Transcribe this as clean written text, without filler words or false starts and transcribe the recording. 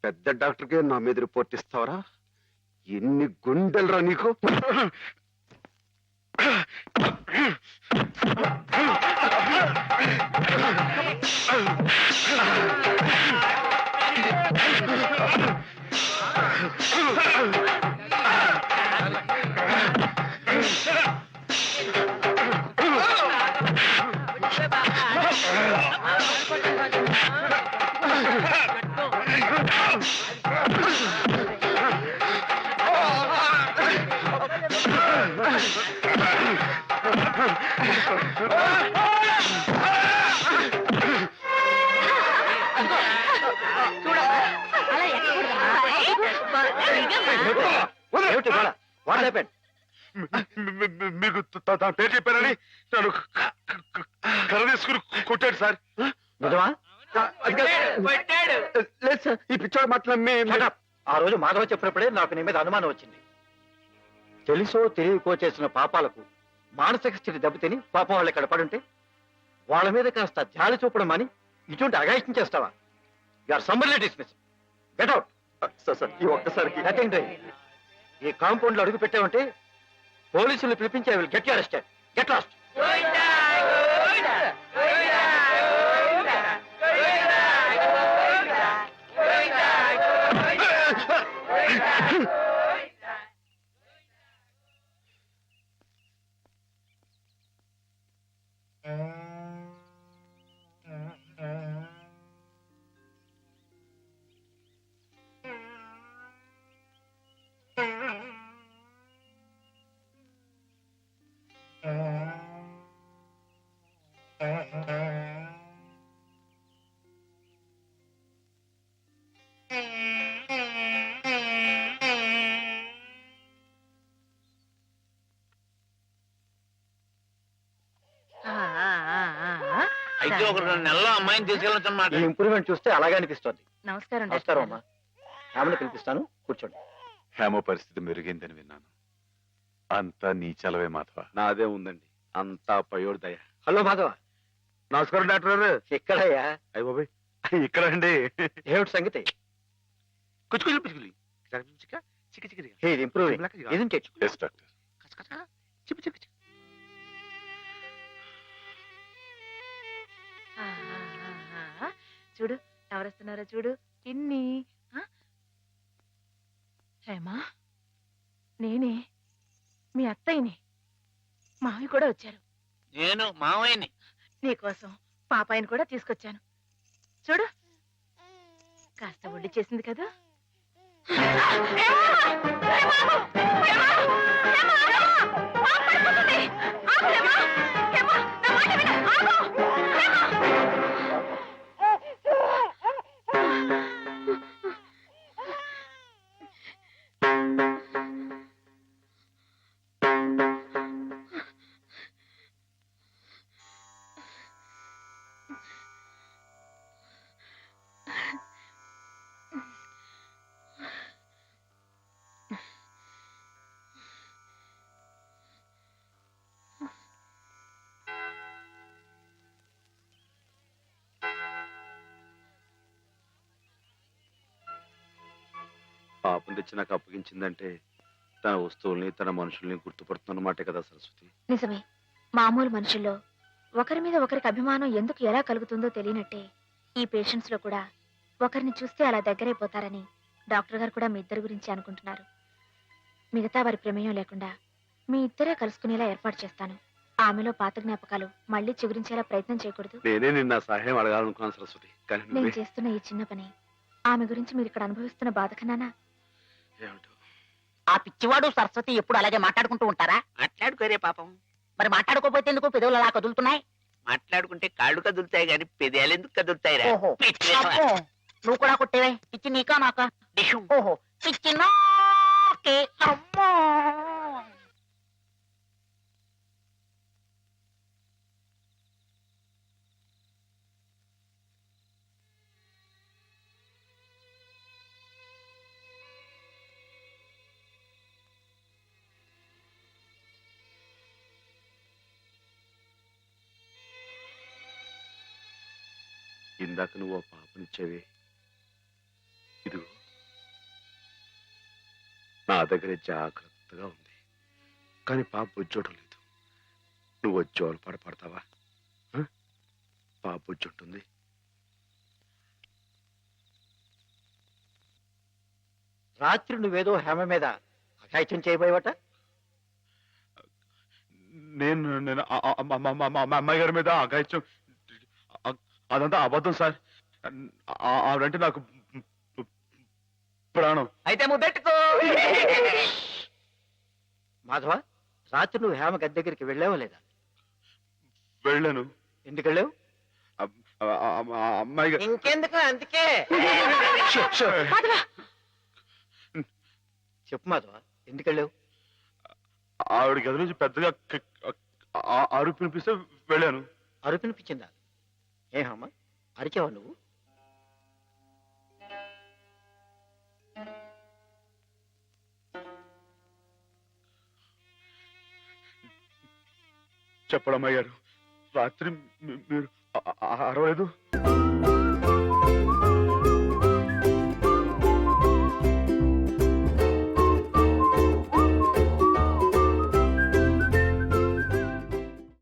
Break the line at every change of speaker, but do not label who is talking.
పెద్ద డాక్టర్కే నా మీద రిపోర్ట్ ఇస్తావరా? ఎన్ని గుండెలరా నీకు? మీకు తన పేరు చెప్పారని నన్ను కర్ర తీసుకుని కొట్టాడు సార్. లేదు సార్, ఈ పిచ్చోడు మాట్లాడి
ఆ రోజు మాధవ చెప్పినప్పుడే నాకు నీ మీద అనుమానం వచ్చింది. తెలుసో తెలియకో చేసిన పాపాలకు మానసిక స్థితి దెబ్బతిని పాపం వాళ్ళు ఇక్కడ పడుంటే వాళ్ళ మీద కాస్త జాలి చూపడం అని ఇటువంటి అగాయిత్యం చేస్తావా? You're summarily dismiss. Get out.
Sir ఈ ఒక్కసారికి
ఈ కాంపౌండ్ లో అడుగు పెట్టావంటే పోలీసులు పిలిపించి I will get you arrested. Get lost.
అయితే ఒక 2 నెలల్లో అమ్మాయిని తీసుకెళ్ళొచ్చన్నమాట.
ఇంప్రూవ్మెంట్ చూస్తే అలాగే అనిపిస్తుంది.
నమస్కారం.
నమస్కారం అమ్మా. ఆమెను పిలిపిస్తాను, కూర్చోండి.
హేమ పరిస్థితి మెరుగైందని విన్నాను. అంతా నీ చలవే మాధవ.
నాదే ఉందండి, అంతా పయోడు దయ.
హలో మాధవ.
నమస్కారం డాక్టర్ గారు.
ఎక్కడయ్యా?
అయ్య బాబాయ్, ఇక్కడ అండి.
ఏమిటి సంగతి?
Yes doctor.
చూడు ఎవరొస్తున్నారో చూడు. పిన్ని. హేమా, నేనే మీ అత్తయ్యని. మావి కూడా వచ్చారు.
నేను మావయ్యని.
నీకోసం పాపాయిని కూడా తీసుకొచ్చాను. చూడు, కాస్త ఒళ్ళు చేసింది కదా.
పాపం తెచ్చి నాకు అప్పగించిందంటే తన వస్తువుల్ని తన మనుషుల్ని గుర్తుపడుతున్నమాటే కదా సరస్వతి.
నిజమే. మామూలు మనుషుల్లో ఒకరి మీద ఒకరికి అభిమానం ఎందుకు ఎలా కలుగుతుందో తెలియనట్టే ఈ పేషెంట్స్ లో కూడా ఒకరిని చూస్తే అలా దగ్గరైపోతారని డాక్టర్ గారు కూడా మీ ఇద్దరి గురించి అనుకుంటున్నారు. మిగతా వారి ప్రమేయం లేకుండా మీ ఇద్దరే కలుసుకునేలా ఏర్పాటు చేస్తాను. ఆమెలో పాత జ్ఞాపకాలు మళ్ళీ చిగురించేలా ప్రయత్నం చేయకూడదు.
నేనే నిన్న సహాయం అడగాలనుకున్నాను సరస్వతి, కానీ
నేను చేస్తున్న ఈ చిన్న పని ఆమె గురించి మీరు ఇక్కడ అనుభవిస్తున్న బాధ కన్నానా?
ఏమిటో
ఆ పిచ్చివాడు సరస్వతి ఎప్పుడు అలాగే మాట్లాడుకుంటూ ఉంటారా?
మాట్లాడుకోరే పాపం.
మరి మాట్లాడుకోపోతే ఎందుకు పెదవులు అలా కదులుతున్నాయి?
మాట్లాడుకుంటే కాళ్ళు కదులుతాయి గాని పెదాలు ఎందుకు కదులుతాయిరా?
ఓహో, అబ్బో, నువ్వు కూడా కొట్టేవే. పిచ్చి నీకా నాకా? ఓహో, పిచ్చి నాకే. అమ్మో,
ఇందాక నువ్వు ఆ పాపనిచ్చేవే, ఇదిగో దగ్గరే జాగ్రత్తగా ఉంది. కానీ పాప బుజ్జోటం లేదు. నువ్వు వచ్చి పడతావా? పాప బుజ్జుంటుంది.
రాత్రి నువ్వేదో హేమ మీద అఘాయిత్యం చేయబోయేవట.
నేను నేను మా అమ్మాయి గారి మీద అఘాయిత్యం అదంతా అబద్ధం సార్. ఆవిడంటే నాకు ప్రాణం.
అయితే ముద్దెట్టుకో.
మాధవ, రాత్రి నువ్వు హేమ గది దగ్గరికి వెళ్ళావా లేదా?
వెళ్ళాను.
ఎందుకు వెళ్ళావు?
అమ్మాయి గారు
ఇంకెందుకు, అందుకే.
చెప్పు మాధవ, ఎందుకు వెళ్ళావు?
ఆవిడ గది నుంచి పెద్దగా అరుపు వినిపిస్తే వెళ్ళాను.
అరుపినిపించిందా? ఏ హేమ, అరిచావా నువ్వు?
చెప్పడమ్మయ్య గారు, రాత్రి మీరు అరవలేదు.